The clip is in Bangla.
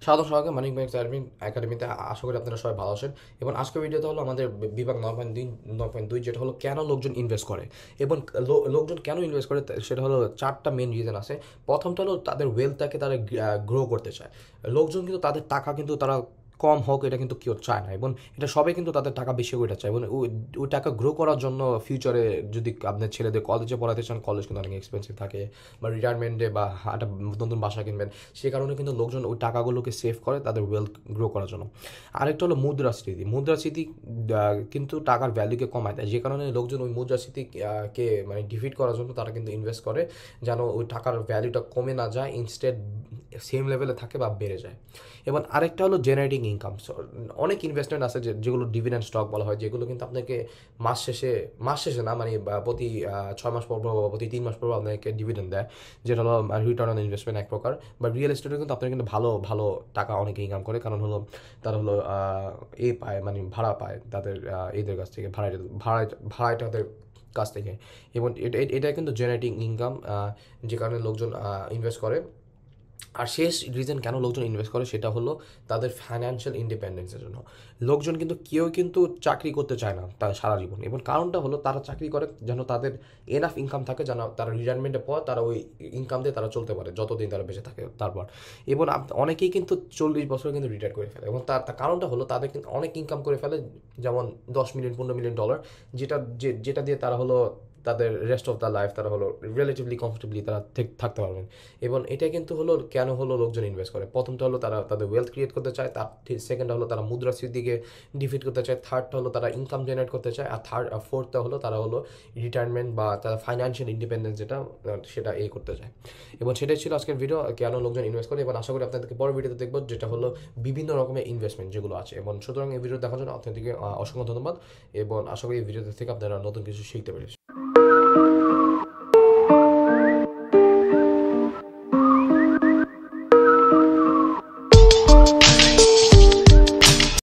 সাধারণ সবাইকে মানিক ব্যাংক একাডেমিতে আশা করি আপনারা সবাই ভালো আছেন। এবং আজকের ভিডিওতে হলো আমাদের বিভাগ 9.2, যেটা হলো কেন লোকজন ইনভেস্ট করে এবং লোকজন কেন ইনভেস্ট করে সেটা হলো চারটা মেন রিজন আছে। প্রথমটা হলো তাদের ওয়েলথটাকে তারা গ্রো করতে চায়। লোকজন কিন্তু তাদের টাকা কিন্তু তারা কম হোক এটা কিন্তু কেউ চায় না, এবং এটা সবাই কিন্তু তাদের টাকা বেশি করে চায়, এবং ওই টাকা গ্রো করার জন্য ফিউচারে যদি আপনার ছেলেদের কলেজে পড়াতে চান, কলেজ কিন্তু অনেক এক্সপেন্সিভ থাকে, বা রিটায়ারমেন্টে বা একটা নতুন বাসা কিনবেন, সে কারণে কিন্তু লোকজন ওই টাকাগুলোকে সেভ করে তাদের ওয়েলথ গ্রো করার জন্য। আরেকটা হলো মুদ্রাস্ফীতি। মুদ্রাস্ফীতি কিন্তু টাকার ভ্যালুকে কমায় দেয়, যে কারণে লোকজন ওই মুদ্রাস্ফীতি কে মানে ডিফিট করার জন্য তারা কিন্তু ইনভেস্ট করে, যেন ওই টাকার ভ্যালুটা কমে না যায়, ইনস্টেড সেম লেভেলে থাকে বা বেড়ে যায়। এবং আরেকটা হলো জেনারেটিং ইনকাম। অনেক ইনভেস্টমেন্ট আছে যেগুলো ডিভিডেন্ড স্টক বলা হয়, যেগুলো কিন্তু আপনাকে মাস শেষে না, মানে প্রতি 6 মাস পর পর বা প্রতি 3 মাস পর আপনাকে ডিভিডেন্ড দেয়, যেটা হলো রিটার্ন অন ইনভেস্টমেন্ট এক প্রকার। বা রিয়েল এস্টেটে কিন্তু আপনার কিন্তু ভালো ভালো টাকা অনেকে ইনকাম করে, কারণ হলো তারা হলো পায়, মানে ভাড়া পায় তাদের এদের কাছ থেকে, ভাড়াটাদের কাছ থেকে। এবং এটা কিন্তু জেনারেটিং ইনকাম, যে কারণে লোকজন ইনভেস্ট করে। আর শেষ রিজন কেন লোকজন ইনভেস্ট করে সেটা হলো তাদের ফাইন্যান্সিয়াল ইন্ডিপেন্ডেন্সের জন্য। লোকজন কিন্তু কেউ কিন্তু চাকরি করতে চায় না তার সারা জীবন, এবং কারণটা হলো তারা চাকরি করে যেন তাদের এনাফ ইনকাম থাকে, যেন তারা রিটায়ারমেন্টের পর তারা ওই ইনকাম দিয়ে তারা চলতে পারে যতদিন তারা বেঁচে থাকে তারপর। এবং অনেকেই কিন্তু 40 বছর কিন্তু রিটায়ার করে ফেলে, এবং তার কারণটা হলো তাদের কিন্তু অনেক ইনকাম করে ফেলে, যেমন 10 মিলিয়ন 15 মিলিয়ন ডলার, যেটা দিয়ে তারা হলো তাদের রেস্ট অফ দ্য লাইফ তারা হলো রিলেটিভলি কমফোর্টেবলি তারা থাকতে পারবেন। এবং এটা কিন্তু হলো কেন হলো লোকজন ইনভেস্ট করে। প্রথমটা হলো তারা তাদের ওয়েলথ ক্রিয়েট করতে চায়, তার সেকেন্ডটা হলো তারা মুদ্রাস্ফীতিকে ডিফিট করতে চায়, থার্ডটা হলো তারা ইনকাম জেনারেট করতে চায়, আর ফোর্থটা হলো তারা হলো রিটায়ারমেন্ট বা তারা ফাইন্যান্সিয়াল ইন্ডিপেন্ডেন্স যেটা সেটা করতে চায়। এবং সেটাই ছিল আজকের ভিডিও, কেন লোকজন ইনভেস্ট করে। এবং আশা করি আপনাদেরকে পরের ভিডিওতে দেখবো, যেটা হলো বিভিন্ন রকমের ইনভেস্টমেন্ট যেগুলো আছে। এবং সুতরাং এই ভিডিও দেখার জন্য আপনাদেরকে অসংখ্য ধন্যবাদ, এবং আশা করি এই ভিডিও থেকে আপনারা নতুন কিছু শিখতে পেরেছেন।